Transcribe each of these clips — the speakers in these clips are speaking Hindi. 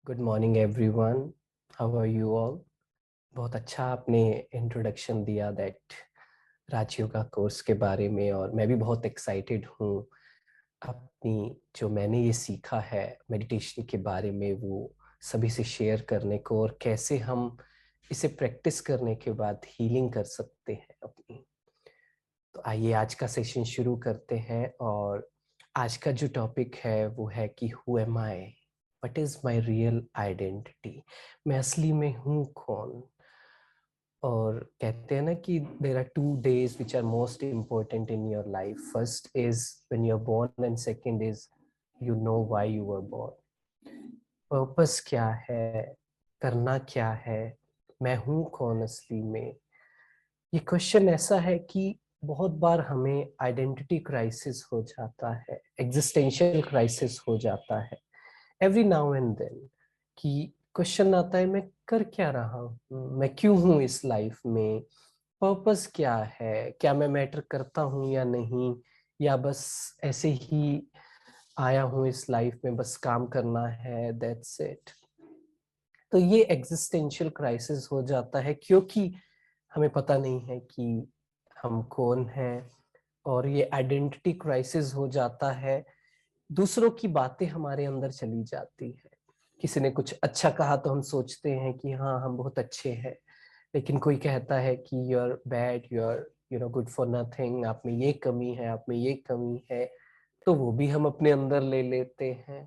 Good morning everyone. How are you all? बहुत अच्छा आपने इंट्रोडक्शन दिया दैट राजयोगा कोर्स के बारे में, और मैं भी बहुत एक्साइटेड हूँ अपनी जो मैंने ये सीखा है मेडिटेशन के बारे में वो सभी से शेयर करने को, और कैसे हम इसे प्रैक्टिस करने के बाद हीलिंग कर सकते हैं अपनी। तो आइए आज का सेशन शुरू करते हैं। और आज का जो टॉपिक है वो है कि who am I, what is my real identity, मैं असली में हूँ कौन। और कहते हैं ना कि there are 2 days which are most important in your life. First is when you are born and second is you know why you are born. Purpose क्या है, करना क्या है, मैं हूँ कौन असली में। ये क्वेश्चन ऐसा है कि बहुत बार हमें आइडेंटिटी क्राइसिस हो जाता है, एग्जिस्टेंशियल क्राइसिस हो जाता है एवरी नाउ एंड देन। कि क्वेश्चन आता है मैं कर क्या रहा हूँ, मैं क्यों हूँ इस लाइफ में, पर्पस क्या है, क्या मैं मैटर करता हूँ या नहीं, या बस ऐसे ही आया हूँ इस लाइफ में, बस काम करना है, दैट्स इट। तो ये एग्जिस्टेंशियल क्राइसिस हो जाता है क्योंकि हमें पता नहीं है कि हम कौन हैं। और ये आइडेंटिटी क्राइसिस हो जाता है, दूसरों की बातें हमारे अंदर चली जाती है। किसी ने कुछ अच्छा कहा तो हम सोचते हैं कि हाँ हम बहुत अच्छे हैं, लेकिन कोई कहता है कि you are bad, you are good for nothing, आप में ये कमी है, आप में ये कमी है, तो वो भी हम अपने अंदर ले लेते हैं।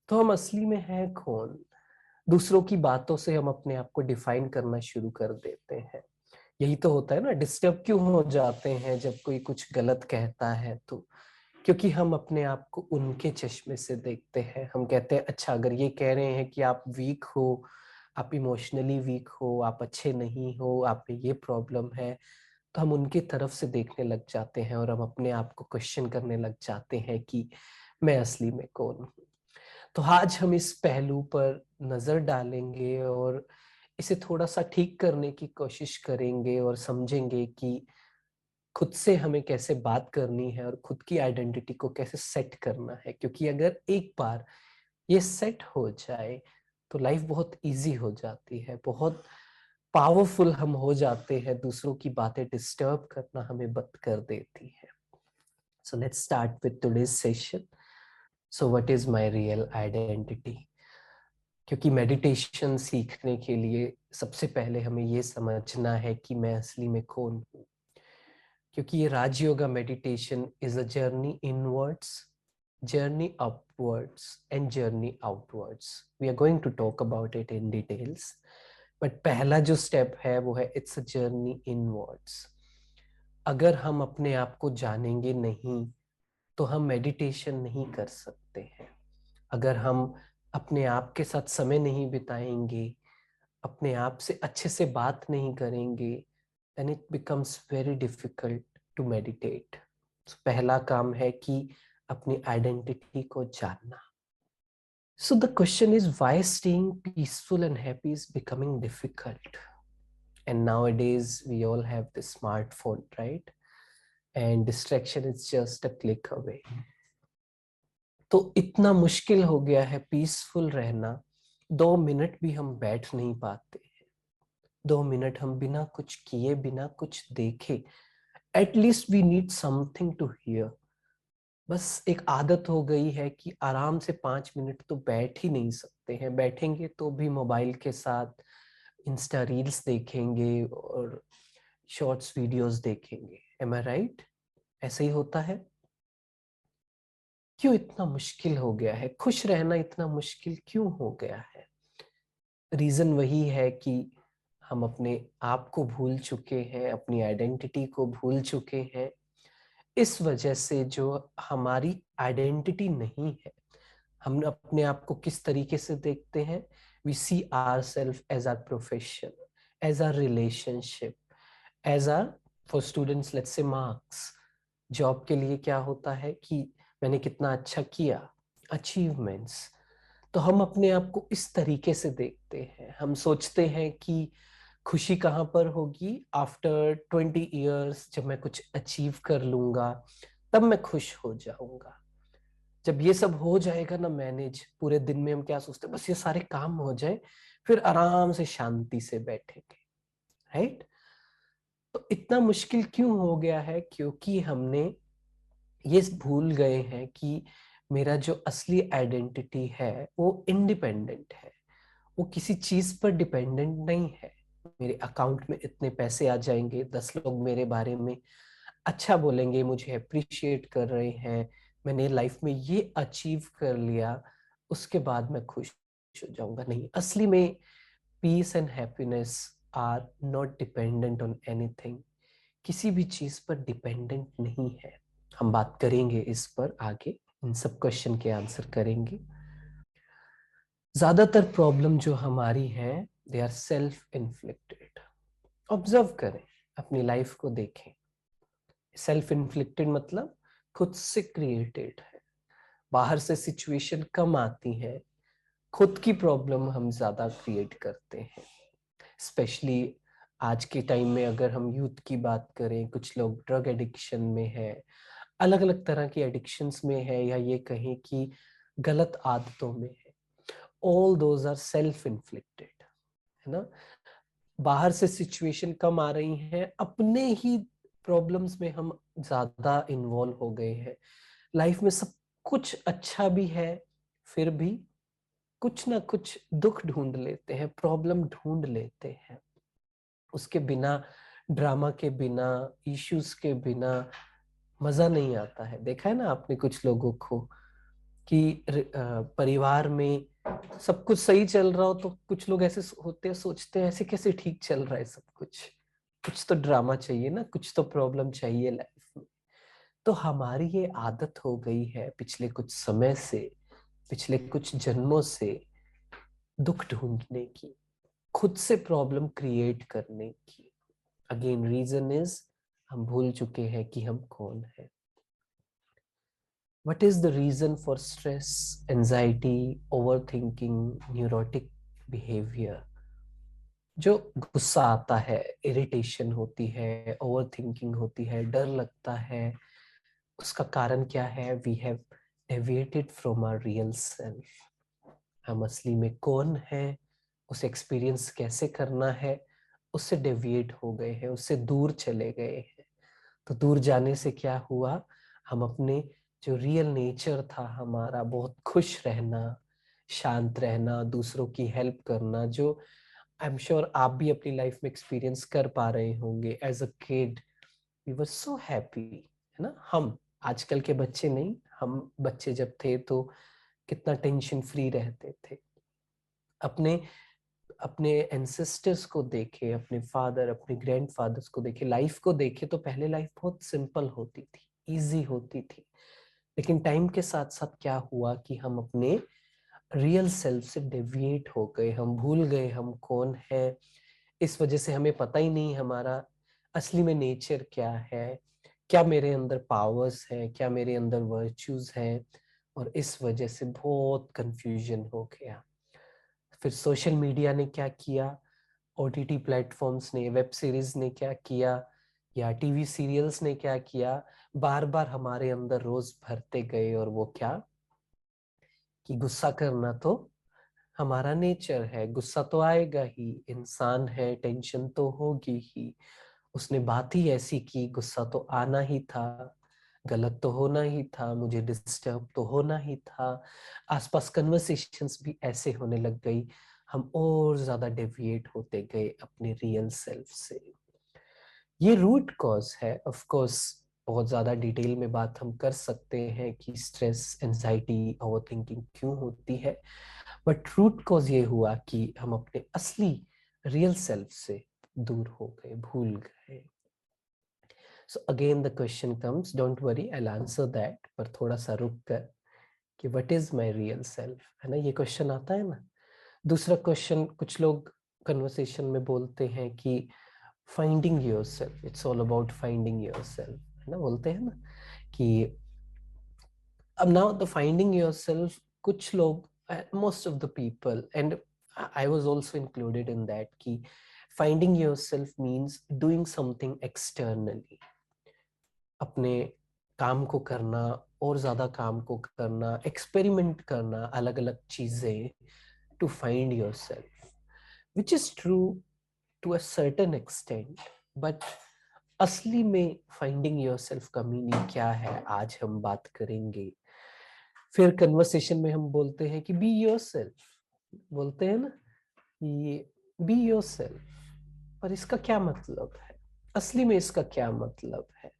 तो हम असली में हैं कौन? दूसरों की बातों से हम अपने आप को डिफाइन करना शुरू कर देते हैं। यही तो होता है ना, डिस्टर्ब क्यों हो जाते हैं जब कोई कुछ गलत कहता है तो, क्योंकि हम अपने आप को उनके चश्मे से देखते हैं। हम कहते हैं अच्छा अगर ये कह रहे हैं कि आप वीक हो, आप इमोशनली वीक हो, आप अच्छे नहीं हो, आप में ये प्रॉब्लम है, तो हम उनकी तरफ से देखने लग जाते हैं और हम अपने आप को क्वेश्चन करने लग जाते हैं कि मैं असली में कौन हूँ। तो आज हम इस पहलू पर नजर डालेंगे और इसे थोड़ा सा ठीक करने की कोशिश करेंगे और समझेंगे कि खुद से हमें कैसे बात करनी है और खुद की आइडेंटिटी को कैसे सेट करना है। क्योंकि अगर एक बार ये सेट हो जाए तो लाइफ बहुत इजी हो जाती है, बहुत पावरफुल हम हो जाते हैं, दूसरों की बातें डिस्टर्ब करना हमें बंद कर देती है। So let's start with today's session. So what is my real identity? क्योंकि मेडिटेशन सीखने के लिए सबसे पहले हमें ये समझना है कि मैं असली में कौन हूँ। क्योंकि ये Rajyoga meditation is a journey inwards, journey upwards and journey outwards. We are going to talk about it in details, but पहला जो स्टेप है वो है इट्स अ जर्नी इनवर्ड्स। अगर हम अपने आप को जानेंगे नहीं तो हम मेडिटेशन नहीं कर सकते हैं। अगर हम अपने आप के साथ समय नहीं बिताएंगे, अपने आप से अच्छे से बात नहीं करेंगे, then it becomes very difficult to meditate. So, पहला काम है कि अपनी आइडेंटिटी को जानना। So the question is why staying peaceful and happy is becoming difficult. And nowadays we all have the smartphone, right? And distraction is just a click away. तो इतना मुश्किल हो गया है पीसफुल रहना, 2 मिनट भी हम बैठ नहीं पाते। 2 मिनट हम बिना कुछ किए, बिना कुछ देखे, at least we need something to hear. बस एक आदत हो गई है कि आराम से 5 मिनट तो बैठ ही नहीं सकते हैं, बैठेंगे तो भी मोबाइल के साथ इंस्टा रील्स देखेंगे और शॉर्ट्स वीडियोस देखेंगे। एम आई राइट? ऐसा ही होता है। क्यों इतना मुश्किल हो गया है? खुश रहना इतना मुश्किल क्यों हो गया है? रीजन वही है कि हम अपने आप को भूल चुके हैं, अपनी आइडेंटिटी को भूल चुके हैं। इस वजह से जो हमारी आइडेंटिटी नहीं है, हम अपने आप को किस तरीके से देखते हैं? We see our self as our profession, as our relationship, as our, for students let's say marks. Job के लिए क्या होता है कि मैंने कितना अच्छा किया, अचीवमेंट्स। तो हम अपने आप को इस तरीके से देखते हैं। हम सोचते हैं कि खुशी कहाँ पर होगी? आफ्टर 20 years जब मैं कुछ अचीव कर लूंगा तब मैं खुश हो जाऊंगा। जब ये सब हो जाएगा ना मैनेज, पूरे दिन में हम क्या सोचते हैं, बस ये सारे काम हो जाए, फिर आराम से शांति से बैठेंगे, राइट? तो इतना मुश्किल क्यों हो गया है? क्योंकि हमने ये भूल गए हैं कि मेरा जो असली आइडेंटिटी है वो इंडिपेंडेंट है, वो किसी चीज पर डिपेंडेंट नहीं है। मेरे अकाउंट में इतने पैसे आ जाएंगे, 10 लोग मेरे बारे में अच्छा बोलेंगे, मुझे अप्रिशिएट कर रहे हैं, मैंने लाइफ में ये अचीव कर लिया, उसके बाद मैं खुश हो जाऊंगा। नहीं, असली में peace and happiness are not dependent on anything, किसी भी चीज पर डिपेंडेंट नहीं है। हम बात करेंगे इस पर आगे, इन सब क्वेश्चन के आंसर करेंगे। ज्यादातर प्रॉब्लम जो हमारी है, they are self inflicted. Observe करें, अपनी लाइफ को देखें। सेल्फ इन्फ्लिक्टेड मतलब खुद से क्रिएटेड है, बाहर से सिचुएशन कम आती है, खुद की प्रॉब्लम हम ज्यादा क्रिएट करते हैं। स्पेशली आज के टाइम में अगर हम यूथ की बात करें, कुछ लोग ड्रग एडिक्शन में है, अलग अलग तरह की एडिक्शंस में है, या ये कहें कि गलत आदतों में है। All those are self inflicted, है ना? बाहर से सिचुएशन कम आ रही हैं, अपने ही प्रॉब्लम्स में हम ज्यादा इन्वॉल्व हो गए हैं। लाइफ में सब कुछ अच्छा भी है, फिर भी कुछ ना कुछ दुख ढूंढ लेते हैं, प्रॉब्लम ढूंढ लेते हैं। उसके बिना, ड्रामा के बिना, इश्यूज के बिना मजा नहीं आता है। देखा है ना आपने कुछ लोगों को कि परिवार में सब कुछ सही चल रहा हो तो कुछ लोग ऐसे होते हैं, सोचते हैं ऐसे कैसे ठीक चल रहा है सब कुछ तो ड्रामा चाहिए ना, कुछ तो प्रॉब्लम चाहिए लाइफ में। तो हमारी ये आदत हो गई है पिछले कुछ समय से, पिछले कुछ जन्मों से, दुख ढूंढने की, खुद से प्रॉब्लम क्रिएट करने की। अगेन रीजन इज, हम भूल चुके हैं कि हम कौन है। What is the reason for stress, anxiety, overthinking, neurotic behavior? जो गुस्सा आता है, इरिटेशन होती है, ओवर थिंकिंग होती है, डर लगता है, उसका कारण क्या है? We have deviated from our real self. हम असली में कौन है, उसे एक्सपीरियंस कैसे करना है, उससे डेविएट हो गए हैं, उससे दूर चले गए हैं। तो दूर जाने से क्या हुआ? हम अपने जो रियल नेचर था हमारा, बहुत खुश रहना, शांत रहना, दूसरों की हेल्प करना, जो आई एम श्योर आप भी अपनी लाइफ में एक्सपीरियंस कर पा रहे होंगे। As a kid we were so happy, है ना? हम आजकल के बच्चे नहीं, हम बच्चे जब थे तो कितना टेंशन फ्री रहते थे। अपने अपने एंसेस्टर्स को देखे, अपने फादर, अपने ग्रैंडफादर्स को देखे, लाइफ को देखे, तो पहले लाइफ बहुत सिंपल होती थी, इजी होती थी। लेकिन टाइम के साथ साथ क्या हुआ कि हम अपने रियल सेल्फ से डेविएट हो गए, हम भूल गए हम कौन है। इस वजह से हमें पता ही नहीं हमारा असली में नेचर क्या है, क्या मेरे अंदर पावर्स है, क्या मेरे अंदर वर्च्यूज हैं। और इस वजह से बहुत कंफ्यूजन हो गया। फिर सोशल मीडिया ने क्या किया, ओटीटी प्लेटफॉर्म्स ने, वेब सीरीज ने क्या किया, या टीवी सीरियल्स ने क्या किया, बार बार हमारे अंदर रोज भरते गए। और वो क्या, कि गुस्सा करना तो हमारा नेचर है, गुस्सा तो आएगा ही, इंसान है, टेंशन तो होगी ही। उसने बात ही ऐसी की, गुस्सा तो आना ही था, गलत तो होना ही था, मुझे डिस्टर्ब तो होना ही था। आसपास कन्वर्सेशंस भी ऐसे होने लग गई, हम और ज्यादा डेविएट होते गए अपने रियल सेल्फ से। ये रूट कॉज है। ऑफ कोर्स बहुत ज्यादा डिटेल में बात हम कर सकते हैं कि स्ट्रेस, एंजाइटी, ओवरथिंकिंग क्यों होती है, बट रूट कॉज ये हुआ कि हम अपने असली रियल सेल्फ से दूर हो गए, भूल गए। So again the question comes, don't worry I answer that, पर थोड़ा सा रुक कर, कि what is my real self, है ना? ये क्वेश्चन आता है ना। दूसरा क्वेश्चन, कुछ लोग कन्वर्सेशन में बोलते हैं कि finding yourself, it's all about finding yourself, है ना? बोलते हैं ना कि अब नाउ द फाइंडिंग योरसेल्फ, कुछ लोग, most of the people, and I was also included in that, कि finding yourself means doing something externally, अपने काम को करना, और ज्यादा काम को करना, एक्सपेरिमेंट करना, अलग अलग चीजें, to find your self, which is true to a certain extent. But असली में फाइंडिंग योर सेल्फ का मीनिंग क्या है, आज हम बात करेंगे। फिर कन्वर्सेशन में हम बोलते हैं कि बी योर सेल्फ, बोलते हैं ना, ये बी योर सेल्फ, पर इसका क्या मतलब है, असली में इसका क्या मतलब है,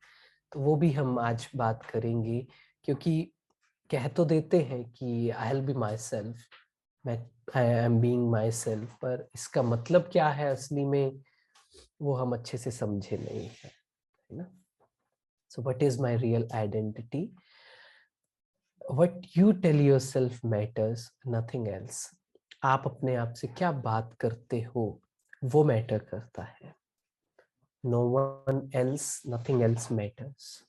तो वो भी हम आज बात करेंगे। क्योंकि कह तो देते हैं कि I will be myself, मैं I am being myself, पर इसका मतलब क्या है असली में, वो हम अच्छे से समझे नहीं है ना। So what is my real identity, what you tell your self matters, nothing else. आप अपने आप से क्या बात करते हो, वो मैटर करता है। No one else, nothing else matters.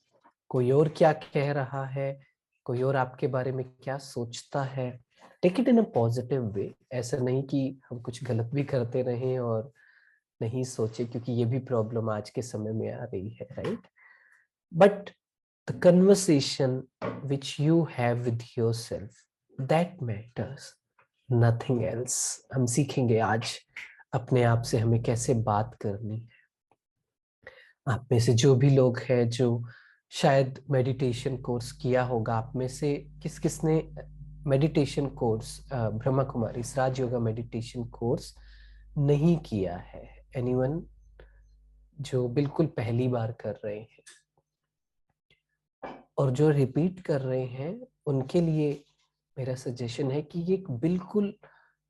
कोई और क्या कह रहा है, कोई और आपके बारे में क्या सोचता है, take it in a positive way. ऐसा नहीं कि हम कुछ गलत भी करते रहें और नहीं सोचे, क्योंकि ये भी प्रॉब्लम आज के समय में आ रही है, right. But the conversation which you have with yourself, that matters, nothing else. हम सीखेंगे आज अपने आप से हमें कैसे बात करनी है। आप में से जो भी लोग हैं जो शायद मेडिटेशन कोर्स किया होगा, आप में से किस किस ने मेडिटेशन कोर्स, ब्रह्मा कुमारी राज योगा मेडिटेशन कोर्स नहीं किया है? एनीवन जो बिल्कुल पहली बार कर रहे हैं, और जो रिपीट कर रहे हैं, उनके लिए मेरा सजेशन है कि ये एक बिल्कुल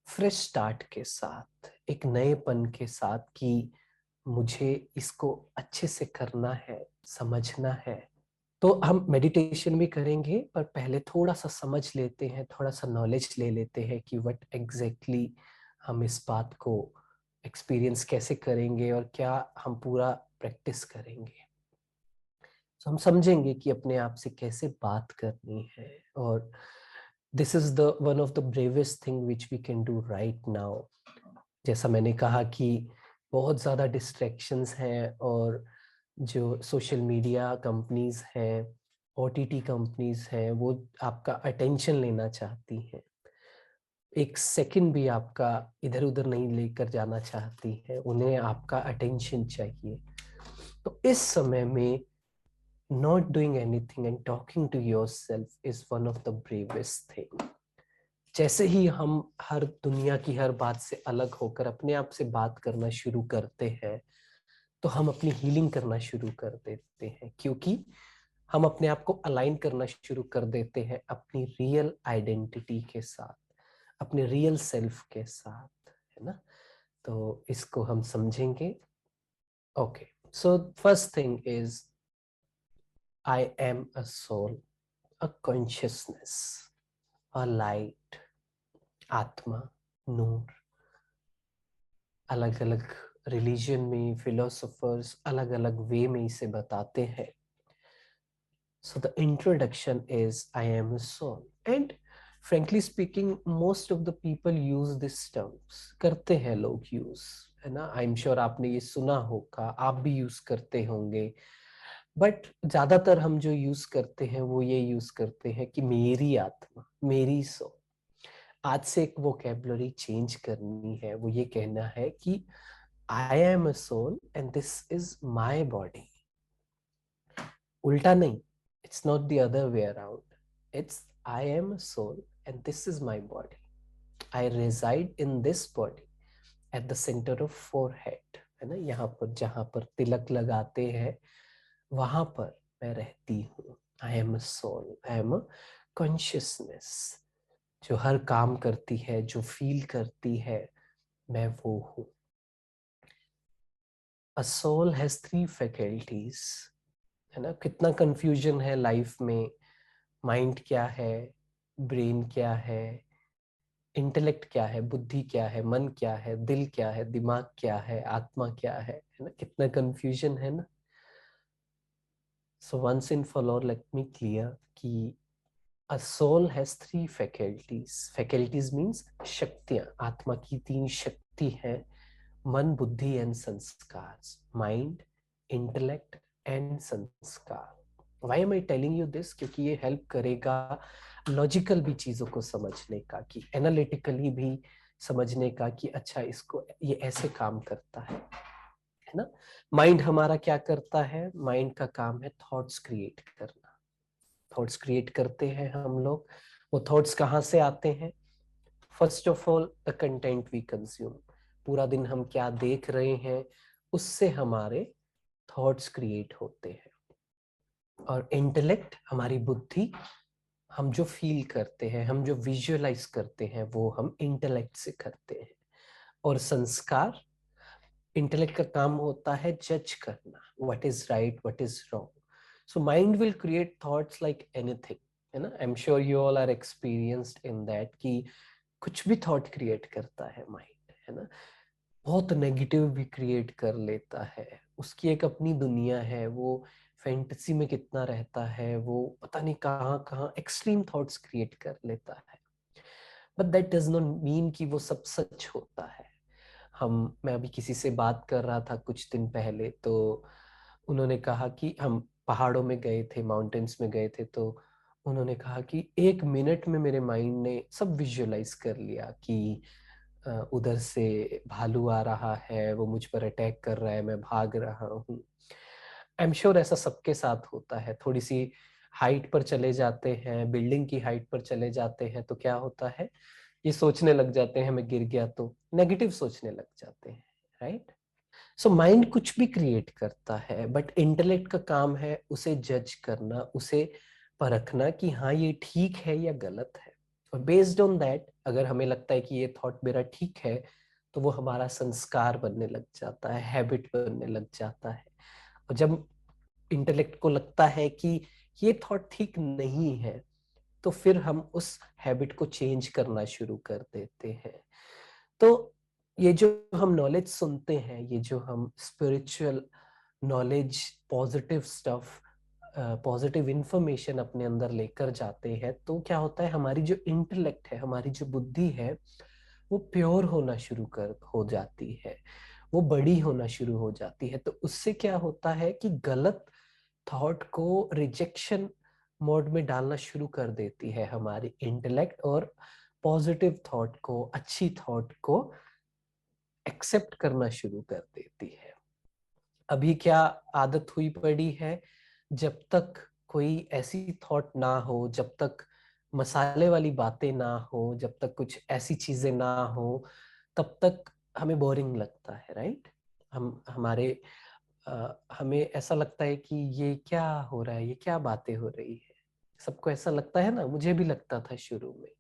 फ्रेश स्टार्ट के साथ, एक नएपन के साथ, कि मुझे इसको अच्छे से करना है, समझना है। तो हम मेडिटेशन भी करेंगे, पर पहले थोड़ा सा समझ लेते हैं, थोड़ा सा नॉलेज ले लेते हैं कि व्हाट एग्जैक्टली हम इस बात को एक्सपीरियंस कैसे करेंगे और क्या हम पूरा प्रैक्टिस करेंगे। तो हम समझेंगे कि अपने आप से कैसे बात करनी है। और this is the one of the bravest thing which we can do right now. जैसा मैंने कहा कि बहुत ज़्यादा डिस्ट्रैक्शंस हैं, और जो सोशल मीडिया कंपनीज हैं, ओटीटी कंपनीज हैं, वो आपका अटेंशन लेना चाहती हैं, एक सेकंड भी आपका इधर उधर नहीं लेकर जाना चाहती है, उन्हें आपका अटेंशन चाहिए। तो इस समय में not doing anything and talking to yourself is one of the bravest thing। जैसे ही हम हर दुनिया की हर बात से अलग होकर अपने आप से बात करना शुरू करते हैं, तो हम अपनी हीलिंग करना शुरू कर देते हैं, क्योंकि हम अपने आप को अलाइन करना शुरू कर देते हैं अपनी रियल आइडेंटिटी के साथ, अपने रियल सेल्फ के साथ, है ना। तो इसको हम समझेंगे। Okay, so first thing is I am a soul, a consciousness, a light, आत्मा, नूर। अलग अलग रिलीजन में फिलोसोफर्स अलग अलग वे में इसे बताते हैं। So the introduction is I am a soul, and frankly speaking most of the people use these terms, करते हैं लोग यूज, है ना। आई एम श्योर आपने ये सुना होगा, आप भी यूज करते होंगे। बट ज्यादातर हम जो यूज करते हैं वो ये यूज करते हैं कि मेरी आत्मा, मेरी सोल। आज से एक वोकेबलरी चेंज करनी है, वो ये कहना है कि I am a soul and this is my body. उल्टा नहीं, it's not the other way around. It's I am a soul and this is my body. I reside in this body at the center of forehead, है ना, यहाँ पर जहाँ पर तिलक लगाते हैं, वहां पर मैं रहती हूँ। I am a soul, I am a consciousness, जो हर काम करती है, जो फील करती है, मैं वो हूँ। A soul has three faculties, है ना। कितना कंफ्यूजन है लाइफ में, माइंड क्या है, ब्रेन क्या है, इंटेलेक्ट क्या है, बुद्धि क्या है, मन क्या है, दिल क्या है, दिमाग क्या है, आत्मा क्या है ना। कितना कंफ्यूजन है ना। So once in for all let me clear कि a soul has three faculties. Faculties means शक्तियां, आत्मा की तीन शक्ति है, मन, बुद्धि एंड संस्कार, माइंड, इंटेलेक्ट एंड संस्कार। Why am I telling you this, क्योंकि ये हेल्प करेगा लॉजिकल भी चीजों को समझने का, कि एनालिटिकली भी समझने का, कि अच्छा इसको ये ऐसे काम करता है ना। माइंड हमारा क्या करता है? माइंड का काम है थॉट्स क्रिएट करना। थॉट्स क्रिएट करते हैं हम लोग। वो थॉट्स कहाँ से आते हैं? First of all the content we consume. पूरा दिन हम क्या देख रहे हैं, उससे हमारे थॉट्स क्रिएट होते हैं। और इंटेलेक्ट, हमारी बुद्धि, हम जो फील करते हैं, हम जो विजुअलाइज करते हैं, वो हम इंटेलेक्ट से करते हैं। और संस्कार, इंटेलेक्ट का काम होता है जज करना, what is right, what is wrong. So mind will create thoughts like anything, है ना। I am sure you all are experienced in that, कि कुछ भी थॉट क्रिएट करता है माइंड, है ना। बहुत नेगेटिव भी क्रिएट कर लेता है, उसकी एक अपनी दुनिया है, वो फैंटेसी में कितना रहता है, वो पता नहीं कहाँ कहाँ एक्सट्रीम थॉट्स क्रिएट कर लेता है। But that does not mean कि वो सब सच होता है। मैं अभी किसी से बात कर रहा था कुछ दिन पहले, तो उन्होंने कहा कि हम पहाड़ों में गए थे, माउंटेन्स में गए थे, तो उन्होंने कहा कि 1 मिनट में मेरे माइंड ने सब विजुअलाइज कर लिया कि उधर से भालू आ रहा है, वो मुझ पर अटैक कर रहा है, मैं भाग रहा हूँ। आई एम श्योर ऐसा सबके साथ होता है। थोड़ी सी हाइट पर चले जाते हैं, बिल्डिंग की हाइट पर चले जाते हैं, तो क्या होता है, ये सोचने लग जाते हैं मैं गिर गया तो, नेगेटिव सोचने लग जाते हैं, राइट। सो माइंड कुछ भी क्रिएट करता है, बट इंटेलेक्ट का काम है उसे जज करना, उसे परखना कि हाँ ये ठीक है या गलत है। और बेस्ड ऑन दैट, अगर हमें लगता है कि ये थॉट मेरा ठीक है, तो वो हमारा संस्कार बनने लग जाता है, हैबिट बनने लग जाता है। और जब इंटेलेक्ट को लगता है कि ये थॉट ठीक नहीं है, तो फिर हम उस हैबिट को चेंज करना शुरू कर देते हैं। तो ये जो हम नॉलेज सुनते हैं, ये जो हम spiritual knowledge, positive stuff, positive information अपने अंदर लेकर जाते हैं, तो क्या होता है, हमारी जो इंटेलेक्ट है, हमारी जो बुद्धि है, वो प्योर होना शुरू कर हो जाती है, वो बड़ी होना शुरू हो जाती है। तो उससे क्या होता है कि गलत थॉट को रिजेक्शन मोड में डालना शुरू कर देती है हमारी इंटेलेक्ट, और पॉजिटिव थॉट को, अच्छी थॉट को एक्सेप्ट करना शुरू कर देती है। अभी क्या आदत हुई पड़ी है, जब तक कोई ऐसी थॉट ना हो, जब तक मसाले वाली बातें ना हो, जब तक कुछ ऐसी चीजें ना हो, तब तक हमें बोरिंग लगता है, राइट। हमें ऐसा लगता है कि ये क्या हो रहा है, ये क्या बातें हो रही है। सबको ऐसा लगता है ना, मुझे भी लगता था शुरू में।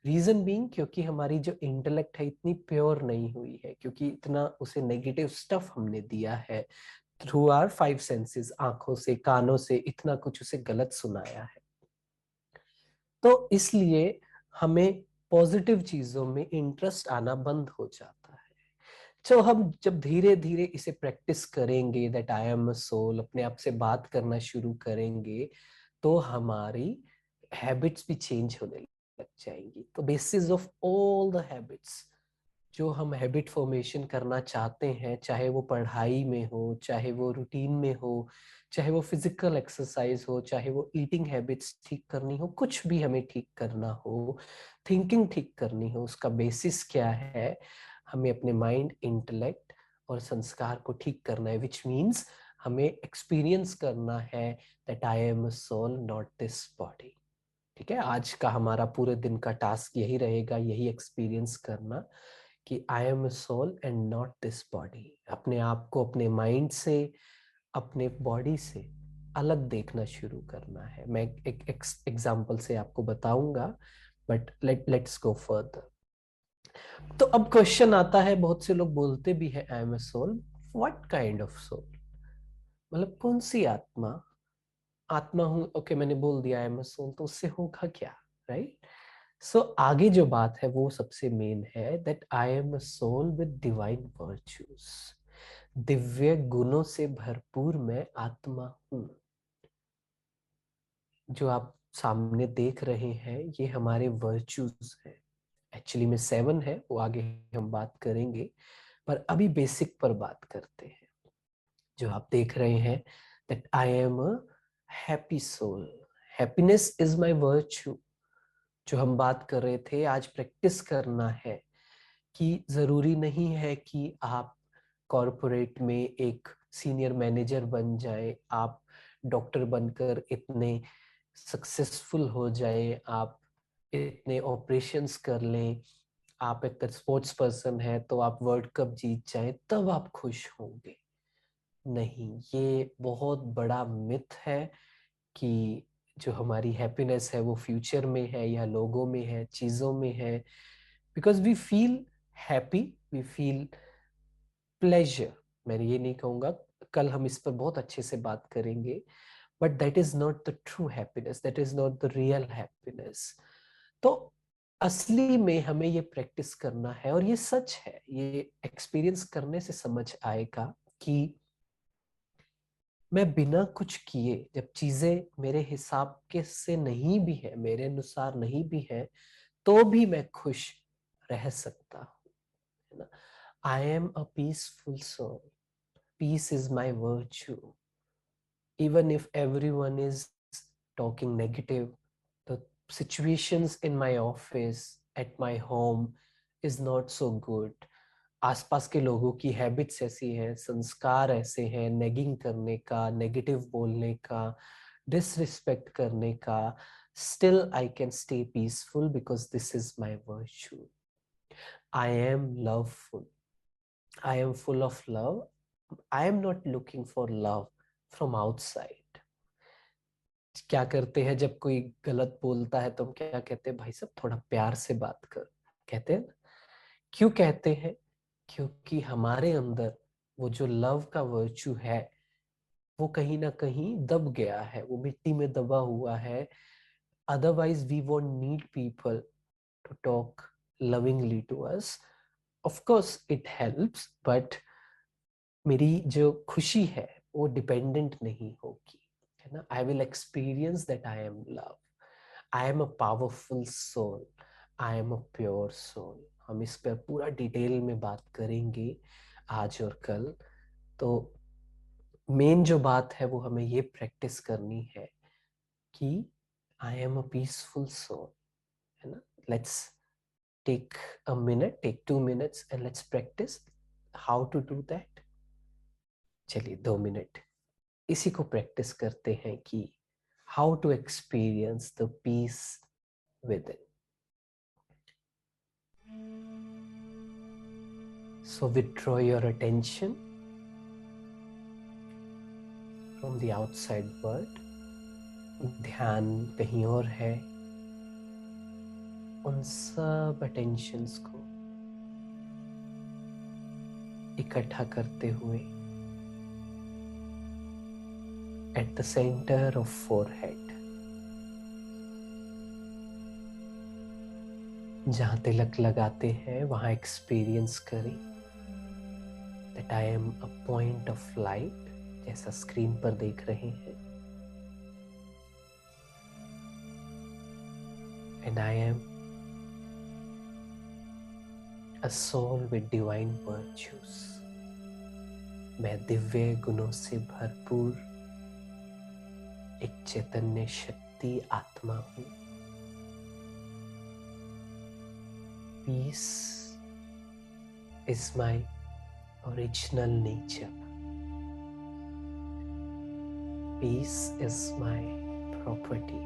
रीजन बीइंग, क्योंकि हमारी जो इंटेलेक्ट है इतनी प्योर नहीं हुई है, क्योंकि इतना उसे नेगेटिव स्टफ हमने दिया है थ्रू आवर 5 सेंसेस, आंखों से, कानों से, इतना कुछ उसे गलत सुनाया है। तो इसलिए हमें पॉजिटिव चीजों में इंटरेस्ट आना बंद हो जाता है। तो हम जब धीरे धीरे इसे प्रैक्टिस करेंगे, that I am a soul, अपने आप से बात करना शुरू करेंगे, तो हमारी हैबिट्स भी चेंज होने लग जाएंगी। तो basis of all the habits, जो हम हैबिट फॉर्मेशन करना चाहते हैं, चाहे वो पढ़ाई में हो, चाहे वो रूटीन में हो, चाहे वो फिजिकल एक्सरसाइज हो, चाहे वो ईटिंग हैबिट्स ठीक करनी हो, कुछ भी हमें ठीक करना हो, थिंकिंग ठीक करनी हो, उसका बेसिस क्या है? हमें अपने माइंड, इंटेलेक्ट और संस्कार को ठीक करना है, विच मीन्स हमें एक्सपीरियंस करना है that I am a soul, not this body. ठीक है, आज का हमारा पूरे दिन का टास्क यही रहेगा, यही एक्सपीरियंस करना कि I am a soul and not this body. अपने आप को अपने माइंड से, अपने बॉडी से अलग देखना शुरू करना है। मैं एक एग्जांपल से आपको बताऊंगा, बट लेट्स गो फर्दर। तो अब क्वेश्चन आता है, बहुत से लोग बोलते भी है I am a soul, what kind of soul, मतलब कौन सी आत्मा? आत्मा हूं, ओके, मैंने बोल दिया आई एम अ सोल, तो उससे होगा क्या, राइट। सो आगे जो बात है वो सबसे मेन है, that I am a soul with divine virtues. दिव्य गुणों से भरपूर मैं आत्मा हूं। जो आप सामने देख रहे हैं, ये हमारे वर्च्यूज हैं। एक्चुअली में 7 है, वो आगे हम बात करेंगे, पर अभी बेसिक पर बात करते हैं। जो आप देख रहे हैं, that I am a happy soul, happiness is my virtue. जो हम बात कर रहे थे, आज प्रैक्टिस करना है कि जरूरी नहीं है कि आप कॉरपोरेट में एक सीनियर मैनेजर बन जाए, आप डॉक्टर बनकर इतने सक्सेसफुल हो जाए, आप इतने ऑपरेशंस कर लें, आप एक स्पोर्ट्स पर्सन है तो आप वर्ल्ड कप जीत जाए तब आप खुश होंगे। नहीं, ये बहुत बड़ा मिथ है कि जो हमारी हैप्पीनेस है वो फ्यूचर में है या लोगों में है, चीजों में है। Because we feel happy, we feel pleasure. मैं ये नहीं कहूंगा, कल हम इस पर बहुत अच्छे से बात करेंगे, but that is not the true happiness, that is not the real happiness. तो असली में हमें ये प्रैक्टिस करना है, और ये सच है, ये एक्सपीरियंस करने से समझ आएगा कि मैं बिना कुछ किए, जब चीजें मेरे हिसाब के से नहीं भी है, मेरे अनुसार नहीं भी है, तो भी मैं खुश रह सकता हूँ, है ना। I am a peaceful soul, peace is my virtue. Even if everyone is talking negative, the situations in my office, at my home is not so good. आसपास के लोगों की हैबिट्स ऐसी हैं, संस्कार ऐसे हैं, नेगिंग करने का, नेगेटिव बोलने का, डिसरिस्पेक्ट करने का, still I can stay peaceful because this is my virtue. I am loveful. I am full of love. I am not looking for love from outside. क्या करते हैं जब कोई गलत बोलता है तो हम क्या कहते हैं, भाई साहब थोड़ा प्यार से बात कर, कहते हैं ना। क्यों कहते हैं? क्योंकि हमारे अंदर वो जो लव का वर्च्यू है वो कहीं ना कहीं दब गया है, वो मिट्टी में दबा हुआ है। Otherwise we won't need people to talk lovingly to us. Of course it helps, but मेरी जो खुशी है वो डिपेंडेंट नहीं होगी, है ना। I will experience that I am love, I am a powerful soul, I am a pure soul. हम इस पर पूरा डिटेल में बात करेंगे आज और कल। तो मेन जो बात है वो हमें ये प्रैक्टिस करनी है कि I am a peaceful soul, है ना। Let's take a minute, take 2 minutes and let's practice how to do that. चलिए 2 मिनट इसी को प्रैक्टिस करते हैं कि how to experience the peace within. So withdraw your attention from the outside world. ध्यान कहीं और है। उन सब अटेंशंस को इकट्ठा करते हुए at the center of forehead, जहां तिलक लगाते हैं वहां एक्सपीरियंस करें that I am a point of light, जैसा स्क्रीन पर देख रहे हैं, and I am a soul with divine virtues. मैं दिव्य गुणों से भरपूर एक चैतन्य शक्ति आत्मा हूँ। Peace is my original nature. Peace is my property.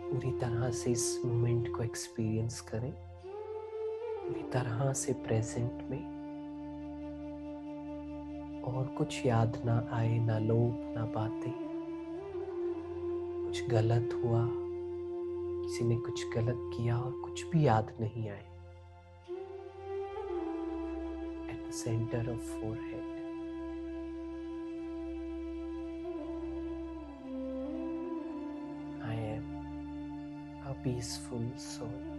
पूरी तरह से इस मोमेंट को एक्सपीरियंस करें, पूरी तरह से प्रेजेंट में, और कुछ याद ना आए, ना लोग, ना बातें। कुछ गलत हुआ, किसी ने कुछ गलत किया, और कुछ भी याद नहीं आए। At the centre of forehead, I am a peaceful soul.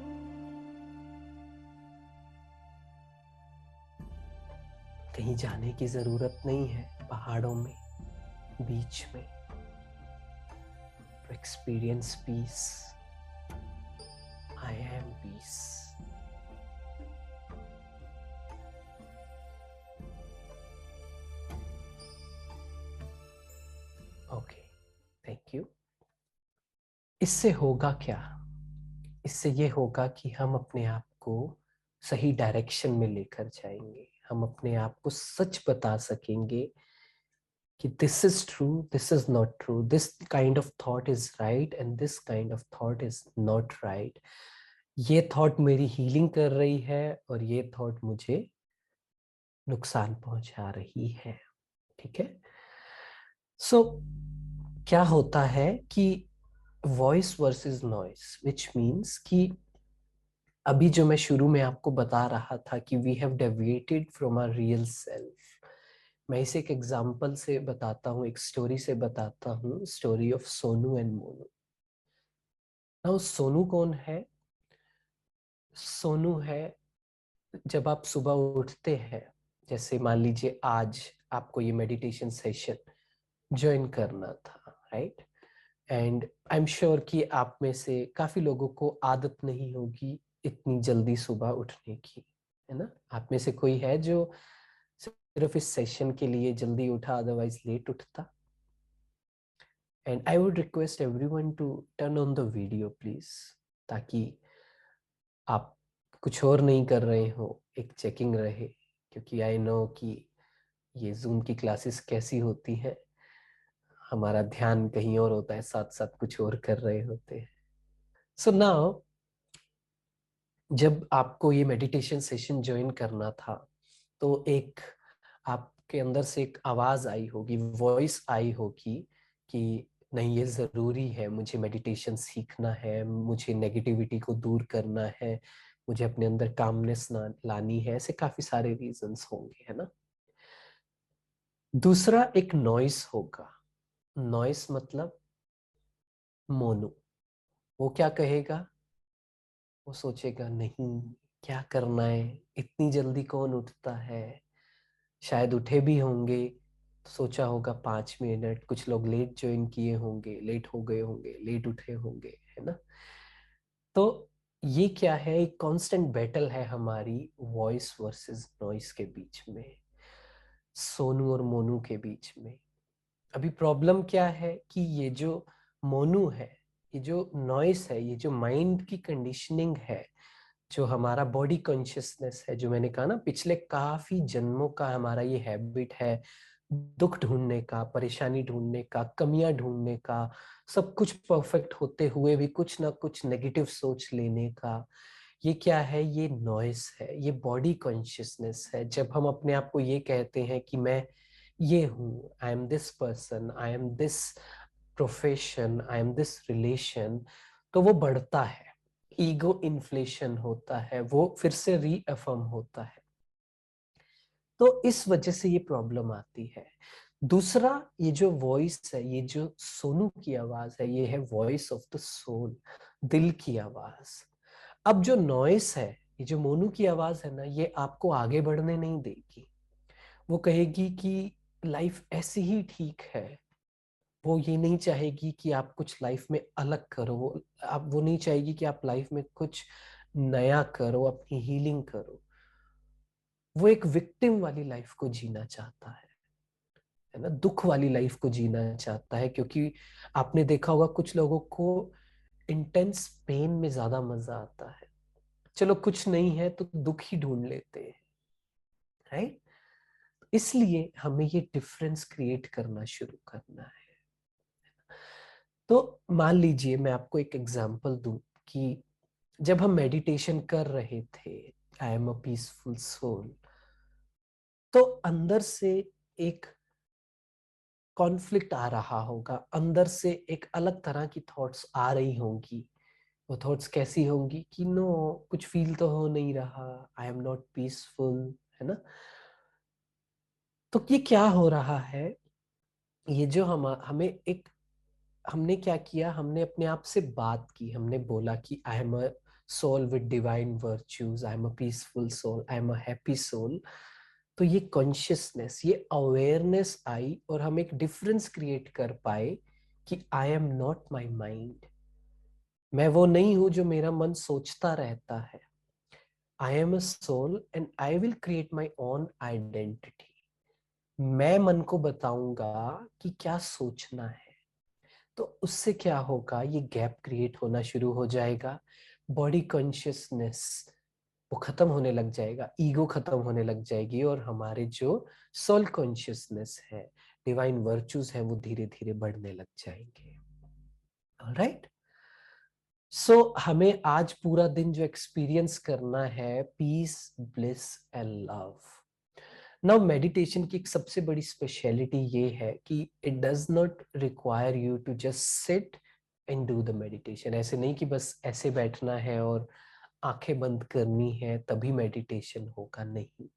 कहीं जाने की जरूरत नहीं है, पहाड़ों में, बीच में, to experience peace. I am peace. इससे होगा क्या? इससे ये होगा कि हम अपने आप को सही डायरेक्शन में लेकर जाएंगे। हम अपने आप को सच बता सकेंगे कि this is true, this is not true, this kind of thought is right and this kind of thought is not right. ये थॉट मेरी हीलिंग कर रही है और ये थॉट मुझे नुकसान पहुंचा रही है। ठीक है। सो क्या होता है कि voice versus noise, which means कि अभी जो मैं शुरू में आपको बता रहा था कि we have deviated from our real self, मैं इसे एक एग्जांपल से बताता हूँ, एक स्टोरी से बताता हूँ, story of Sonu and Monu. Now Sonu कौन है? सोनू है, जब आप सुबह उठते हैं, जैसे मान लीजिए आज आपको ये मेडिटेशन सेशन ज्वाइन करना था, right? And I am sure कि आप में से काफी लोगों को आदत नहीं होगी इतनी जल्दी सुबह उठने की, है ना? आप में से कोई है जो सिर्फ इस सेशन के लिए जल्दी उठा, अदरवाइज लेट उठता? And I would request everyone to turn on the video please, ताकि आप कुछ और नहीं कर रहे हो, एक चेकिंग रहे। क्योंकि आई नो कि ये जूम की क्लासेस कैसी होती है, हमारा ध्यान कहीं और होता है, साथ साथ कुछ और कर रहे होते हैं। सो नाउ जब आपको ये मेडिटेशन सेशन ज्वाइन करना था, तो एक आपके अंदर से एक आवाज आई होगी, वॉइस आई होगी कि नहीं, ये जरूरी है, मुझे मेडिटेशन सीखना है, मुझे नेगेटिविटी को दूर करना है, मुझे अपने अंदर कामनेस लानी है। ऐसे काफी सारे रीजंस होंगे, है ना? दूसरा एक नॉइस होगा। नॉइस मतलब मोनू। वो क्या कहेगा? वो सोचेगा, नहीं, क्या करना है, इतनी जल्दी कौन उठता है? शायद उठे भी होंगे तो सोचा होगा 5 मिनट, कुछ लोग लेट ज्वाइन किए होंगे, लेट हो गए होंगे, लेट उठे होंगे, है ना? तो ये क्या है? एक कांस्टेंट बैटल है हमारी वॉइस वर्सेस नॉइस के बीच में, सोनू और मोनू के बीच में। अभी प्रॉब्लम क्या है कि ये जो मोनू है, ये जो नॉइस है, ये जो माइंड की कंडीशनिंग है, जो हमारा बॉडी कॉन्शियसनेस है, जो मैंने कहा ना, पिछले काफी जन्मों का हमारा ये हैबिट है दुख ढूंढने का, परेशानी ढूंढने का, कमियां ढूंढने का, सब कुछ परफेक्ट होते हुए भी कुछ ना कुछ नेगेटिव सोच लेने का। ये क्या है? ये नॉइस है, ये बॉडी कॉन्शियसनेस है। जब हम अपने आप को ये कहते हैं कि मैं ये हूँ, I am this person, I am this profession, I am this relation, तो वो बढ़ता है, ईगो इन्फ्लेशन होता है, वो फिर से रीअफर्म होता है। तो इस वजह से ये प्रॉब्लम आती है। दूसरा, ये जो वॉइस है, ये जो सोनू की आवाज है, ये है वॉइस ऑफ द सोल, दिल की आवाज। अब जो नॉइस है, ये जो मोनू की आवाज है ना, ये आपको आगे बढ़ने नहीं देगी। वो कहेगी कि लाइफ ऐसी ही ठीक है। वो ये नहीं चाहेगी कि आप कुछ लाइफ में अलग करो, वो नहीं चाहेगी कि आप लाइफ में कुछ नया करो, अपनी हीलिंग करो। वो एक विक्टिम वाली लाइफ को जीना चाहता है ना, दुख वाली लाइफ को जीना चाहता है। क्योंकि आपने देखा होगा कुछ लोगों को इंटेंस पेन में ज्यादा मजा आता है। चलो कुछ नहीं है तो दुख ही ढूंढ लेते हैं, राइट? इसलिए हमें ये डिफरेंस क्रिएट करना शुरू करना है। तो मान लीजिए मैं आपको एक एग्जांपल दूं कि जब हम मेडिटेशन कर रहे थे, I am a peaceful soul, तो अंदर से एक कॉन्फ्लिक्ट आ रहा होगा, अंदर से एक अलग तरह की थॉट्स आ रही होंगी। वो थॉट्स कैसी होंगी कि नो, कुछ फील तो हो नहीं रहा, आई एम नॉट पीसफुल, है ना? तो ये क्या हो रहा है? ये जो हमें एक, हमने क्या किया, हमने अपने आप से बात की, हमने बोला कि I am a soul with divine virtues, I am a peaceful soul, I am a happy soul. तो ये कॉन्शियसनेस, ये अवेयरनेस आई और हम एक डिफरेंस क्रिएट कर पाए कि I am not my mind. मैं वो नहीं हूं जो मेरा मन सोचता रहता है। I am a soul and I will create my own identity. मैं मन को बताऊंगा कि क्या सोचना है। तो उससे क्या होगा, ये गैप क्रिएट होना शुरू हो जाएगा, बॉडी कॉन्शियसनेस वो खत्म होने लग जाएगा, ईगो खत्म होने लग जाएगी, और हमारे जो सोल कॉन्शियसनेस है, डिवाइन वर्चूज हैं, वो धीरे धीरे बढ़ने लग जाएंगे। ऑलराइट, सो हमें आज पूरा दिन जो एक्सपीरियंस करना है, peace, bliss and love. Now meditation की एक सबसे बड़ी स्पेशलिटी ये है कि it does not require you to just sit and do the meditation. ऐसे नहीं कि बस ऐसे बैठना है और आंखें बंद करनी है तभी मेडिटेशन होगा, नहीं।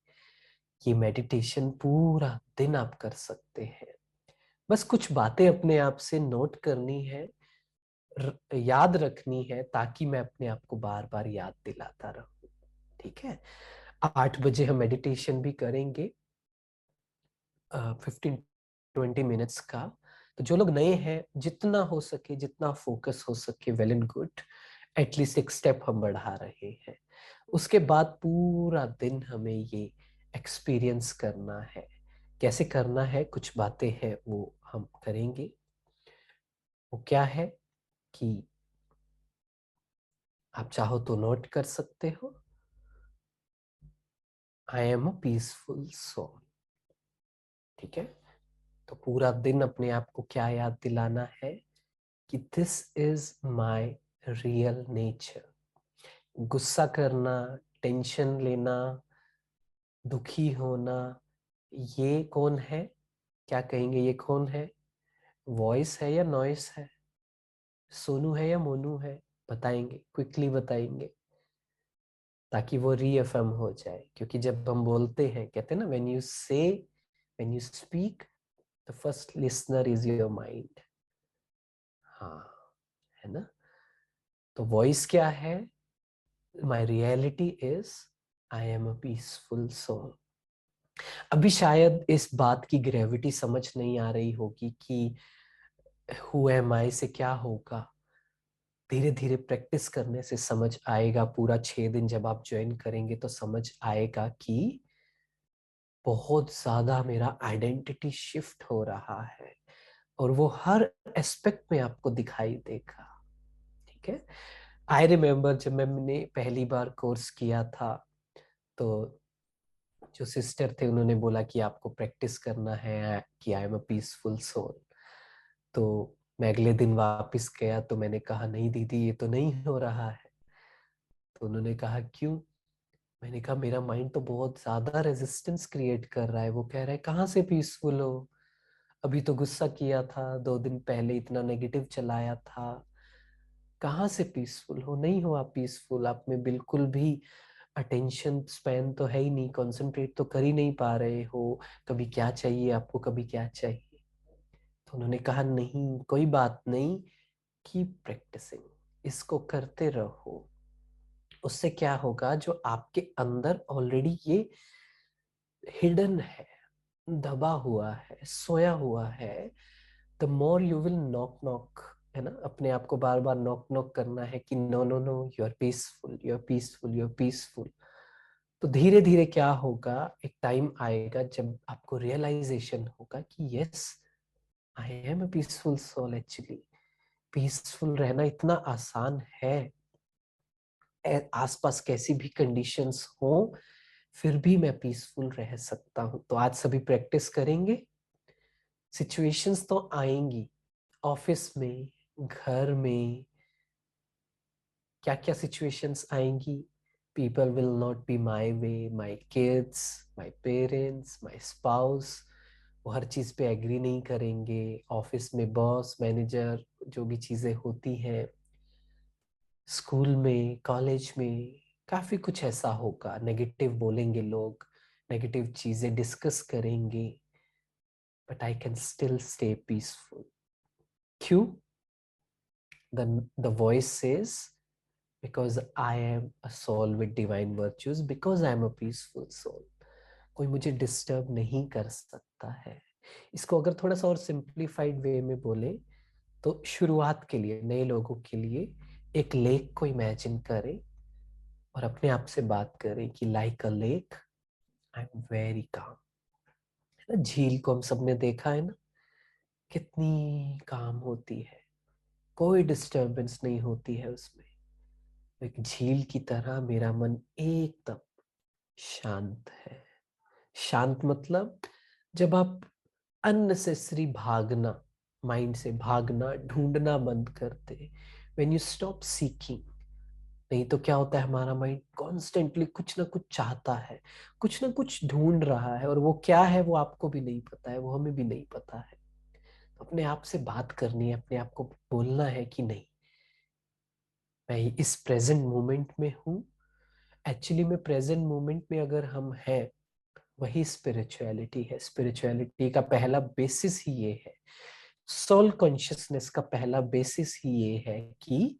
ये मेडिटेशन पूरा दिन आप कर सकते हैं। बस कुछ बातें अपने आप से नोट करनी है, याद रखनी है, ताकि मैं अपने आप को बार बार याद दिलाता रहूं। ठीक है, 8 बजे हम मेडिटेशन भी करेंगे, 15-20 मिनट्स का। तो जो लोग नए हैं, जितना हो सके, जितना फोकस हो सके, वेल एंड गुड। एटलीस्ट एक स्टेप हम बढ़ा रहे हैं। उसके बाद पूरा दिन हमें ये एक्सपीरियंस करना है। कैसे करना है, कुछ बातें हैं वो हम करेंगे। वो क्या है कि आप चाहो तो नोट कर सकते हो, I am a peaceful soul. ठीक है, तो पूरा दिन अपने आप को क्या याद दिलाना है कि this is my real nature. गुस्सा करना, टेंशन लेना, दुखी होना, ये कौन है? क्या कहेंगे, ये कौन है? वॉइस है या नॉइस है? सोनू है या मोनू है? बताएंगे, क्विकली बताएंगे, ताकि वो रीअफर्म हो जाए। क्योंकि जब हम बोलते हैं, कहते हैं ना, when you speak, the first listener is your mind. हाँ, है ना? तो वॉइस क्या है? My reality is I am a peaceful soul. अभी शायद इस बात की ग्रेविटी समझ नहीं आ रही होगी कि हु एम आई से क्या होगा। धीरे धीरे प्रैक्टिस करने से समझ आएगा। पूरा 6 दिन जब आप ज्वाइन करेंगे तो समझ आएगा कि बहुत ज्यादा मेरा आइडेंटिटी शिफ्ट हो रहा है, और वो हर एस्पेक्ट में आपको दिखाई देगा। ठीक है, आई रिमेम्बर जब मैंने पहली बार कोर्स किया था, तो जो सिस्टर थे उन्होंने बोला कि आपको प्रैक्टिस करना है कि I am a peaceful soul. तो मैं अगले दिन वापस गया तो मैंने कहा, नहीं दीदी, ये तो नहीं हो रहा है। तो उन्होंने कहा, क्यों? मैंने कहा, मेरा माइंड तो बहुत ज्यादा रेजिस्टेंस क्रिएट कर रहा है। वो कह रहा है, कहाँ से पीसफुल हो? अभी तो गुस्सा किया था, 2 दिन पहले इतना नेगेटिव चलाया था, कहाँ से पीसफुल हो? नहीं हो आप पीसफुल, आप में बिल्कुल भी अटेंशन स्पैन तो है ही नहीं, कंसंट्रेट तो कर ही नहीं पा रहे हो। कभी क्या चाहिए आपको, कभी क्या चाहिए। तो उन्होंने कहा, नहीं कोई बात नहीं, कीप प्रैक्टिसिंग, इसको करते रहो। उससे क्या होगा, जो आपके अंदर ऑलरेडी ये हिडन है, दबा हुआ है, सोया हुआ है, the more you will knock knock, है ना, अपने आप को बार बार नॉक नॉक करना है कि no no no, you are peaceful, you are peaceful, you are peaceful. तो धीरे धीरे क्या होगा, एक टाइम आएगा जब आपको रियलाइजेशन होगा कि yes, I am a peaceful soul. Actually peaceful रहना इतना आसान है। आसपास कैसी भी कंडीशंस हो, फिर भी मैं पीसफुल रह सकता हूं। तो आज सभी प्रैक्टिस करेंगे। सिचुएशंस तो आएंगी, ऑफिस में, घर में, क्या क्या सिचुएशंस आएंगी। People will not be my way, my kids, my parents, my spouse, वो हर चीज पे एग्री नहीं करेंगे। ऑफिस में बॉस, मैनेजर, जो भी चीजें होती हैं, स्कूल में, कॉलेज में, काफी कुछ ऐसा होगा। नेगेटिव बोलेंगे लोग, नेगेटिव चीजें डिस्कस करेंगे, but I can still stay peaceful. क्यों? the voice says, because I am a soul with divine virtues, because I am a peaceful soul. कोई मुझे डिस्टर्ब नहीं कर सकता है। इसको अगर थोड़ा सा और सिंप्लीफाइड वे में बोले, तो शुरुआत के लिए, नए लोगों के लिए, एक लेक को इमेजिन करें और अपने आप से बात करें कि like a lake, I am very काम। है ना, झील को हम सबने देखा है ना, कितनी काम होती है। कोई डिस्टरबेंस नहीं होती है उसमें। एक झील की तरह मेरा मन एकदम शांत है। शांत मतलब जब आप अननेसेसरी भागना, माइंड से भागना ढूंढना बंद करते, व्हेन यू स्टॉप सीकिंग। नहीं तो क्या होता है, हमारा माइंड कॉन्स्टेंटली कुछ ना कुछ चाहता है, कुछ ना कुछ ढूंढ रहा है, और वो क्या है वो आपको भी नहीं पता है, वो हमें भी नहीं पता है। तो अपने आप से बात करनी है, अपने आप को बोलना है कि नहीं, मैं इस प्रेजेंट मोमेंट में हूँ। एक्चुअली में प्रेजेंट मोमेंट में अगर हम हैं, वही स्पिरिचुअलिटी है। स्पिरिचुअलिटी का पहला बेसिस ही ये है, सोल कॉन्शियसनेस का पहला बेसिस ही ये है कि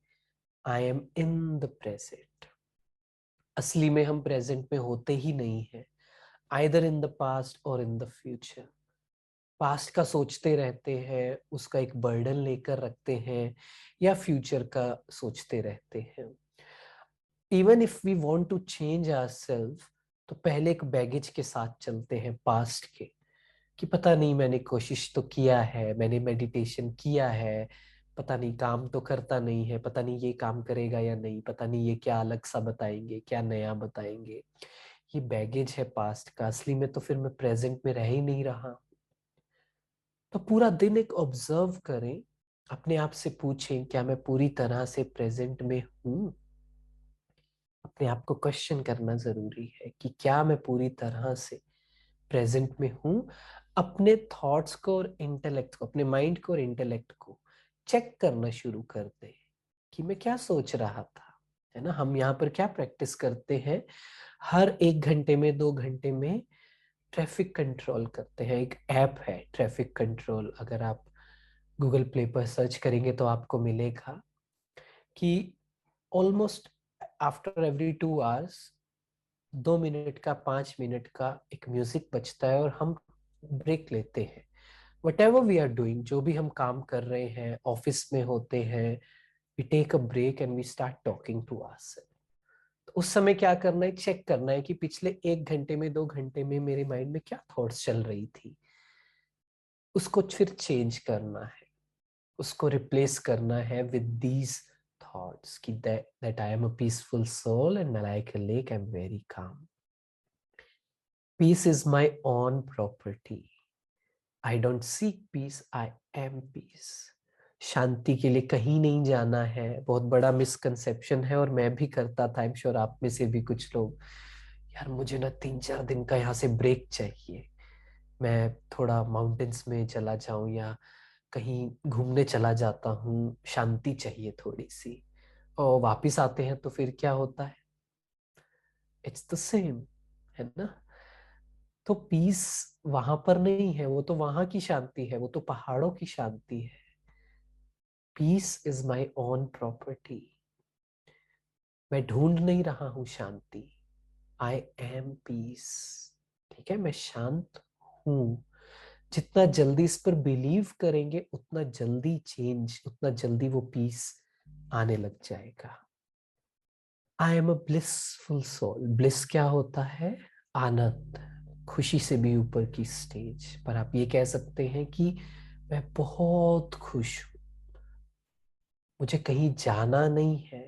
I M in the present. असली में हम प्रेजेंट में होते ही नहीं है, आइदर इन द पास्ट और इन द फ्यूचर। पास्ट का सोचते रहते हैं, उसका एक बर्डन लेकर रखते हैं, या फ्यूचर का सोचते रहते हैं। Even if we want to change ourself, तो पहले एक बैगेज के साथ चलते हैं पास्ट के, कि पता नहीं मैंने कोशिश तो किया है, मैंने मेडिटेशन किया है, पता नहीं काम तो करता नहीं है, पता नहीं ये काम करेगा या नहीं, पता नहीं ये क्या अलग सा बताएंगे, क्या नया बताएंगे। ये बैगेज है पास्ट का। असली में तो फिर मैं प्रेजेंट में रह ही नहीं रहा। तो पूरा दिन एक ऑब्जर्व करें, अपने आप से पूछें, क्या मैं पूरी तरह से प्रेजेंट में हूँ। अपने आप को क्वेश्चन करना जरूरी है कि क्या मैं पूरी तरह से प्रेजेंट में हूँ। अपने थॉट्स को और इंटेलेक्ट को, अपने माइंड को और इंटेलेक्ट को चेक करना शुरू कर दे कि मैं क्या सोच रहा था। है ना, हम यहाँ पर क्या प्रैक्टिस करते हैं, हर 1 घंटे में 2 घंटे में ट्रैफिक कंट्रोल करते हैं। एक ऐप है ट्रैफिक कंट्रोल, अगर आप गूगल प्ले पर सर्च करेंगे तो आपको मिलेगा कि almost after every 2 hours 2 minute का 5 मिनट का एक म्यूजिक बजता है, और हम ब्रेक लेते हैं। Whatever we are doing, जो भी हम काम कर रहे हैं, ऑफिस में होते हैं, we take a break and we start talking to ourself. तो उस समय क्या करना है, चेक करना है कि पिछले 1 घंटे में 2 घंटे में मेरे माइंड में क्या थॉट्स चल रही थी। उसको फिर चेंज करना है, उसको रिप्लेस करना है विद दीज थॉट्स कि that I am a peaceful soul and like a lake I am very calm. Peace is my own property. I don't seek peace, I am peace. शांति के लिए कहीं नहीं जाना है, बहुत बड़ा मिसकंसेप्शन है, और मैं भी करता था। आई एम श्योर आप में से भी कुछ लोग, यार मुझे ना 3-4 दिन का यहाँ से ब्रेक चाहिए, मैं थोड़ा माउंटेन्स में चला जाऊं या कहीं घूमने चला जाता हूँ, शांति चाहिए थोड़ी सी। और वापिस आते हैं तो फिर क्या होता है, इट्स द सेम। है ना। तो पीस वहां पर नहीं है, वो तो वहां की शांति है, वो तो पहाड़ों की शांति है। Peace is my own property. मैं ढूंढ नहीं रहा हूं शांति, आई एम पीस। ठीक है, मैं शांत हूं। जितना जल्दी इस पर बिलीव करेंगे, उतना जल्दी चेंज, उतना जल्दी वो पीस आने लग जाएगा। I am a blissful soul. Bliss क्या होता है, आनंद, खुशी से भी ऊपर की स्टेज पर आप ये कह सकते हैं कि मैं बहुत खुश हूं, मुझे कहीं जाना नहीं है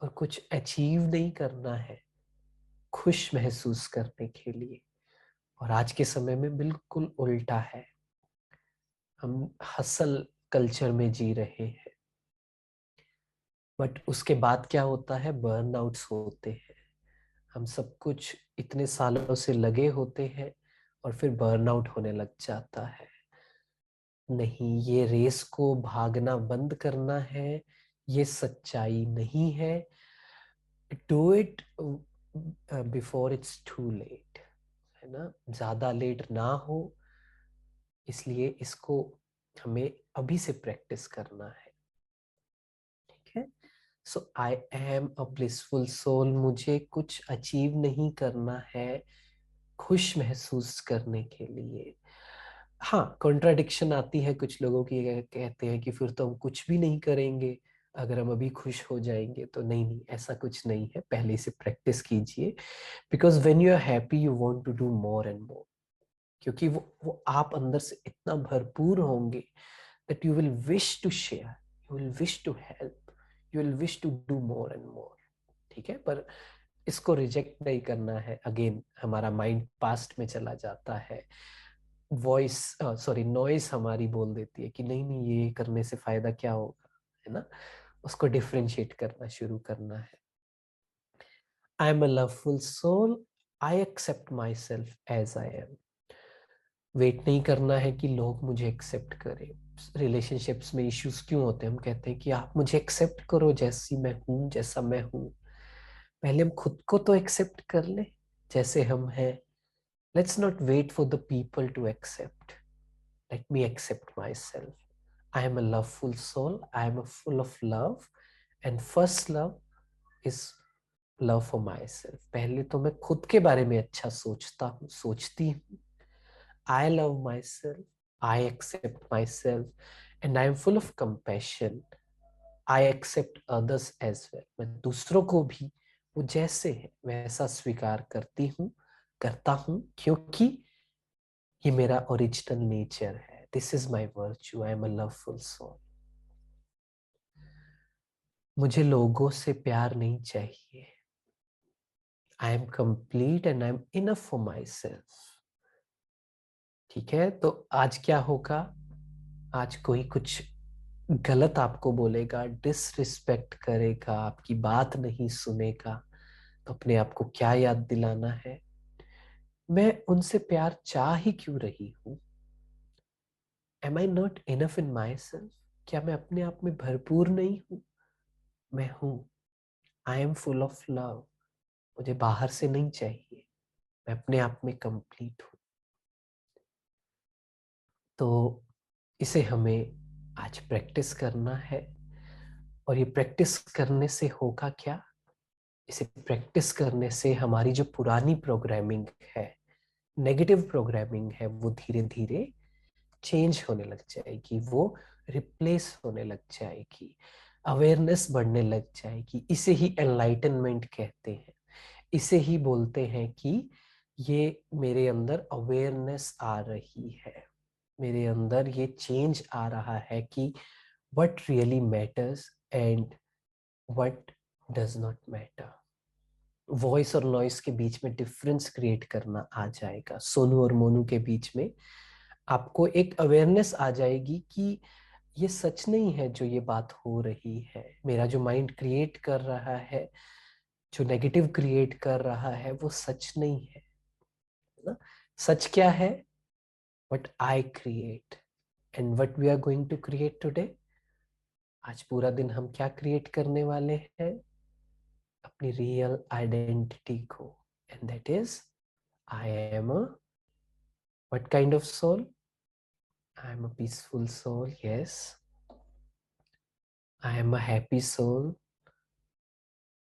और कुछ अचीव नहीं करना है खुश महसूस करने के लिए। और आज के समय में बिल्कुल उल्टा है, हम हसल कल्चर में जी रहे हैं। बट उसके बाद क्या होता है, बर्नआउट्स होते हैं। हम सब कुछ इतने सालों से लगे होते हैं और फिर बर्नआउट होने लग जाता है। नहीं, ये रेस को भागना बंद करना है, ये सच्चाई नहीं है। Do it before it's too late. है ना, ज्यादा लेट ना हो, इसलिए इसको हमें अभी से प्रैक्टिस करना है। ठीक है। So I am a blissful soul. मुझे कुछ अचीव नहीं करना है खुश महसूस करने के लिए। हाँ, कॉन्ट्राडिक्शन आती है कुछ लोगों की, कहते हैं कि फिर तो हम कुछ भी नहीं करेंगे अगर हम अभी खुश हो जाएंगे। तो नहीं नहीं, ऐसा कुछ नहीं है, पहले से प्रैक्टिस कीजिए। Because when you are happy you want to do more and more. क्योंकि वो आप अंदर से इतना भरपूर होंगे that you will wish to share, you will wish to help, you will wish to do more and more. ठीक है, पर इसको रिजेक्ट नहीं करना है। अगेन हमारा माइंड पास्ट में चला जाता है, वॉइस सॉरी नॉइस हमारी बोल देती है कि नहीं नहीं ये करने से फायदा क्या होगा, है ना। उसको डिफरेंशिएट करना शुरू करना है। I am a loveful soul, I accept my self as I am. Wait नहीं करना है कि लोग मुझे एक्सेप्ट करें। रिलेशनशिप्स में इश्यूज क्यों होते हैं, हम कहते हैं कि आप मुझे एक्सेप्ट करो जैसी मैं हूं, जैसा मैं हूं। पहले हम खुद को तो एक्सेप्ट कर ले जैसे हम हैं। Let's not wait for the people to accept, let me accept my self. I am a loveful soul, I am a full of love, and first love is love for my self. पहले तो मैं खुद के बारे में अच्छा सोचता हूँ, सोचती हूँ। I love myself, I accept myself, and I am full of compassion. I accept others as well. मैं दूसरों को भी वो जैसे है वैसा स्वीकार करती हूँ, करता हूँ, क्योंकि ये मेरा ओरिजिनल नेचर है। This is my virtue, I am a loveful soul. मुझे लोगों से प्यार नहीं चाहिए। I am complete and I am enough for my self. ठीक है, तो आज क्या होगा, आज कोई कुछ गलत आपको बोलेगा, डिसरिस्पेक्ट करेगा, आपकी बात नहीं सुनेगा, तो अपने आप को क्या याद दिलाना है, मैं उनसे प्यार चाह ही क्यों रही हूं। Am I not enough in my self, क्या मैं अपने आप में भरपूर नहीं हूं। मैं हूं, I am full of love. मुझे बाहर से नहीं चाहिए, मैं अपने आप में कंप्लीट हूं। तो इसे हमें आज प्रैक्टिस करना है, और ये प्रैक्टिस करने से होगा क्या, इसे प्रैक्टिस करने से हमारी जो पुरानी प्रोग्रामिंग है, नेगेटिव प्रोग्रामिंग है, वो धीरे धीरे चेंज होने लग जाएगी, वो रिप्लेस होने लग जाएगी, अवेयरनेस बढ़ने लग जाएगी। इसे ही एनलाइटनमेंट कहते हैं। इसे ही बोलते हैं कि ये मेरे अंदर अवेयरनेस आ रही है, मेरे अंदर ये चेंज आ रहा है कि what really matters and what does not matter. Voice और नॉइस के बीच में डिफरेंस क्रिएट करना आ जाएगा। सोनू और मोनू के बीच में आपको एक अवेयरनेस आ जाएगी कि ये सच नहीं है जो ये बात हो रही है। मेरा जो माइंड क्रिएट कर रहा है, जो नेगेटिव क्रिएट कर रहा है, वो सच नहीं है ना। सच क्या है, what I create. And what we are going to create today, आज पूरा दिन हम क्या क्रिएट करने वाले हैं, अपनी रियल आइडेंटिटी को। And that is I am a what kind of soul? I am a peaceful soul, yes. I am a happy soul.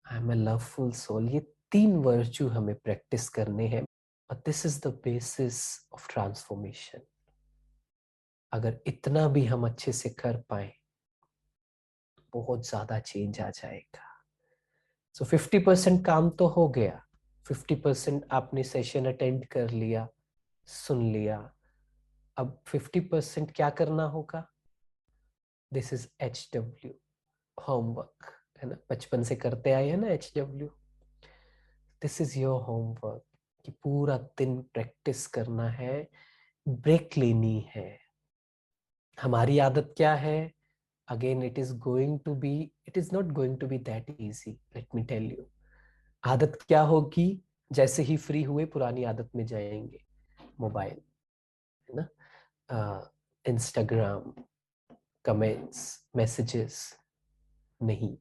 I am a loveful soul. ये तीन वर्च्यू हमें प्रैक्टिस करने हैं, और this is the basis of transformation. अगर इतना भी हम अच्छे से कर पाए, बहुत ज्यादा चेंज आ जाएगा। सो 50% काम तो हो गया। 50% आपने सेशन अटेंड कर लिया, सुन लिया। अब 50% क्या करना होगा, दिस इज HW, होमवर्क, है ना। बचपन से करते आए हैं ना HW। This is your homework, कि पूरा दिन प्रैक्टिस करना है, ब्रेक लेनी है। हमारी आदत क्या है, again it is not going to be that easy, let me tell you. आदत क्या होगी, जैसे ही फ्री हुए पुरानी आदत में जाएंगे, मोबाइल, है ना, इंस्टाग्राम, कमेंट्स, मैसेजेस। नहीं,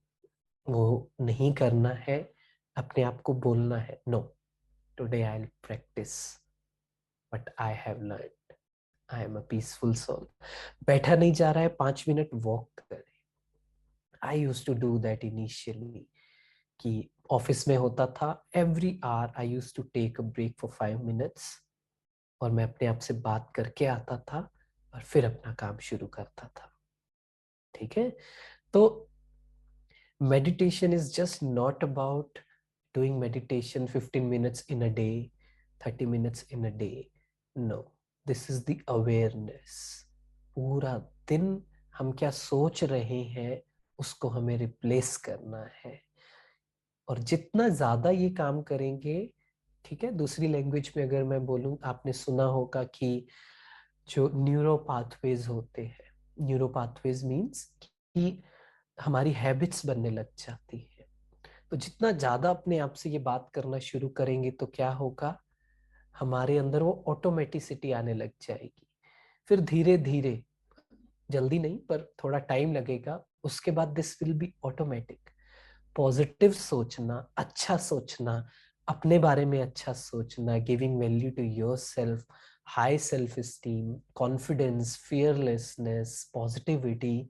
वो नहीं करना है। अपने आप को बोलना है, no, today I will practise but I have learn, I am a peaceful soul. बैठा नहीं जा रहा है, 5 मिनट वॉक करें। I use to do that initially, कि ऑफिस में होता था, every hour I use to take a break for 5 minutes, और मैं अपने आप से बात करके आता था, और फिर अपना काम शुरू करता था। ठीक है, तो meditation is just not about doing meditation 15 minutes in a day, 30 minutes in a day. No, this is the awareness. पूरा दिन हम क्या सोच रहे हैं उसको हमें रिप्लेस करना है। और जितना ज्यादा ये काम करेंगे, ठीक है, दूसरी लैंग्वेज में अगर मैं बोलूं, आपने सुना होगा कि जो न्यूरो पाथवेज होते हैं, न्यूरो पाथवेज मीन्स कि हमारी हैबिट्स बनने लग जाती है। तो जितना ज्यादा अपने आप से ये बात करना शुरू करेंगे तो क्या होगा, हमारे अंदर वो ऑटोमेटिसिटी आने लग जाएगी। फिर धीरे धीरे, जल्दी नहीं पर थोड़ा टाइम लगेगा, उसके बाद this will be automatic. Positive सोचना, अच्छा सोचना, अपने बारे में अच्छा सोचना, giving value to your self, high self esteem, confidence, fearlessness, positivity,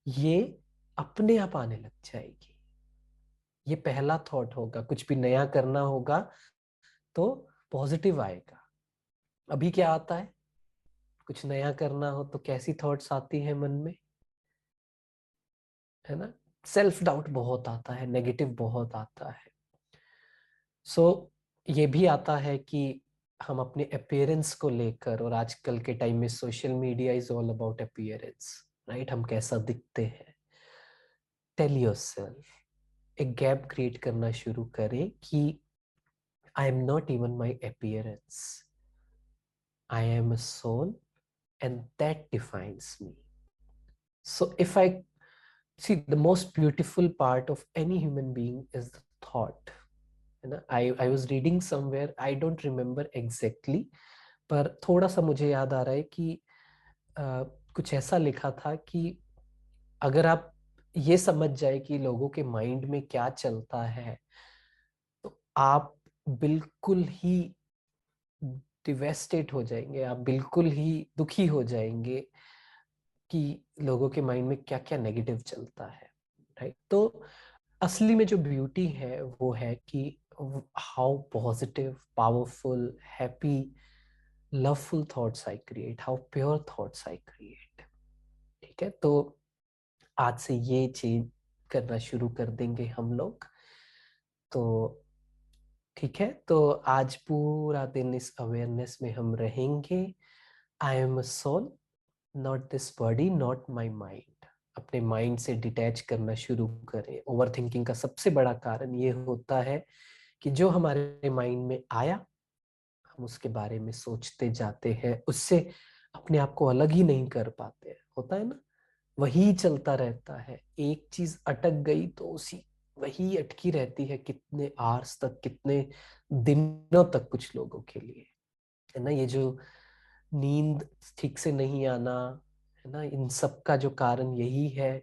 ये अपने आप आने लग जाएगी। ये पहला थॉट होगा। कुछ भी नया करना होगा तो पॉजिटिव आएगा। अभी क्या आता है, कुछ नया करना हो तो कैसी थॉट्स आती है मन में, है ना? सेल्फ डाउट बहुत आता है, नेगेटिव बहुत आता है। सो ये भी आता है कि हम अपने अपीयरेंस को लेकर, और आजकल के टाइम में social media is all about appearance, right? हम कैसा दिखते हैं। टेल योरसेल्फ, एक गैप क्रिएट करना शुरू करें कि I am not even my appearance, I am a soul and that defines me. So if I see, the most beautiful part of any human being is the thought, है ना? I was reading somewhere, I don't remember exactly, पर थोड़ा सा मुझे याद आ रहा है कि कुछ ऐसा लिखा था कि अगर आप ये समझ जाए कि लोगों के माइंड में क्या चलता है, तो आप बिल्कुल ही डिवेस्टेट हो जाएंगे, आप बिल्कुल ही दुखी हो जाएंगे कि लोगों के माइंड में क्या क्या नेगेटिव चलता है, राइट? तो असली में जो ब्यूटी है वो है कि how positive, powerful, happy, loveful thoughts I create, how pure thoughts I create. ठीक है, तो आज से ये चेंज करना शुरू कर देंगे हम लोग। तो ठीक है, तो आज पूरा दिन इस अवेयरनेस में हम रहेंगे। I am a soul, not this body, not my mind. अपने माइंड से डिटैच करना शुरू करें। ओवर थिंकिंग का सबसे बड़ा कारण ये होता है कि जो हमारे माइंड में आया, हम उसके बारे में सोचते जाते हैं, उससे अपने आप को अलग ही नहीं कर पाते। होता है ना, वही चलता रहता है। एक चीज अटक गई तो उसी वही अटकी रहती है, कितने आवर्स तक, कितने दिनों तक, कुछ लोगों के लिए, है ना? ये जो नींद ठीक से नहीं आना, है ना, इन सब का जो कारण यही है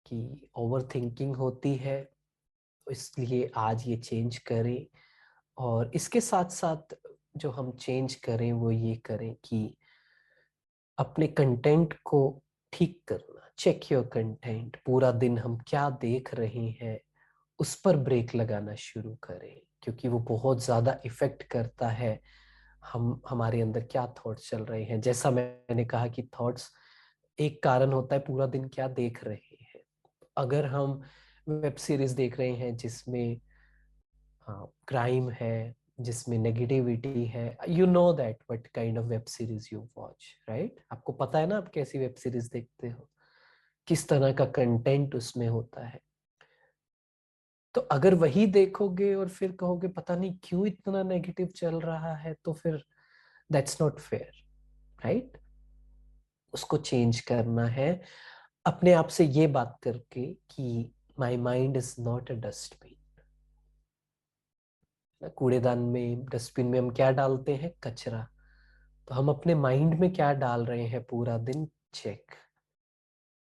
कि ओवर थिंकिंग होती है। तो इसलिए आज ये चेंज करें। और इसके साथ साथ जो हम चेंज करें वो ये करें कि अपने कंटेंट को ठीक करना। चेक योर कंटेंट, पूरा दिन हम क्या देख रहे हैं उस पर ब्रेक लगाना शुरू करें, क्योंकि वो बहुत ज्यादा इफेक्ट करता है हम हमारे अंदर क्या थॉट्स चल रहे हैं। जैसा मैंने कहा कि थॉट्स एक कारण होता है पूरा दिन क्या देख रहे हैं। अगर हम वेब सीरीज देख रहे हैं जिसमें क्राइम है, जिसमें नेगेटिविटी है, you know that what kind of web series you watch, right? आपको पता है ना आप कैसी वेब सीरीज देखते हो, किस तरह का कंटेंट उसमें होता है। तो अगर वही देखोगे और फिर कहोगे पता नहीं क्यों इतना नेगेटिव चल रहा है, तो फिर दैट्स नॉट फेयर, राइट? उसको चेंज करना है अपने आप से ये बात करके कि माई mind is not a dustbin. कूड़ेदान में, डस्टबिन में हम क्या डालते हैं? कचरा। तो हम अपने माइंड में क्या डाल रहे हैं पूरा दिन? Check.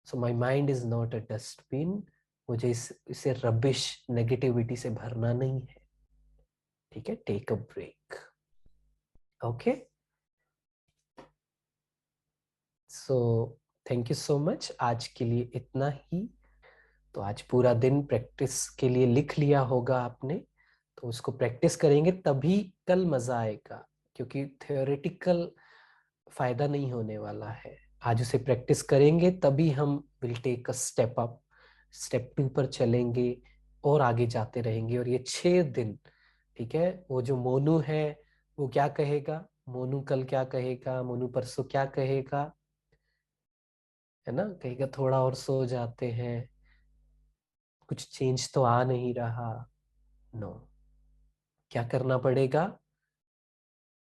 So my mind is not a dustbin. मुझे इसे रबिश, नेगेटिविटी से भरना नहीं है। ठीक है, take a break. Okay, so thank you so much. आज के लिए इतना ही। तो आज पूरा दिन प्रैक्टिस के लिए लिख लिया होगा आपने, तो उसको प्रैक्टिस करेंगे तभी कल मजा आएगा, क्योंकि थियोरेटिकल फायदा नहीं होने वाला है। आज उसे प्रैक्टिस करेंगे तभी हम will take a step up, step 2 पर चलेंगे और आगे जाते रहेंगे। और ये 6 दिन, ठीक है, वो जो मोनू है वो क्या कहेगा, मोनू कल क्या कहेगा, मोनू परसों क्या कहेगा, है ना, कहेगा थोड़ा और सो जाते हैं, कुछ चेंज तो आ नहीं रहा। नो, क्या करना पड़ेगा,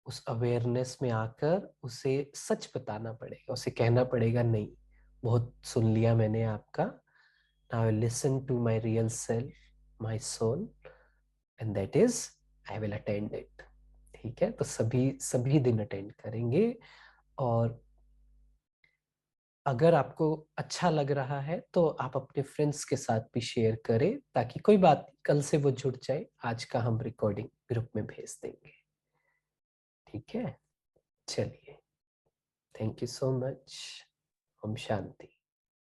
उस अवेयरनेस में आकर उसे सच बताना पड़ेगा, उसे कहना पड़ेगा नहीं, बहुत सुन लिया मैंने आपका, now I listen to my real self, my soul, and that is I will attend it. ठीक है, तो सभी सभी दिन अटेंड करेंगे। और अगर आपको अच्छा लग रहा है तो आप अपने फ्रेंड्स के साथ भी शेयर करें, ताकि कोई बात नहीं, कल से वो जुड़ जाए, आज का हम रिकॉर्डिंग ग्रुप में भेज देंगे। ठीक है, चलिए, थैंक यू सो मच। ओम शांति।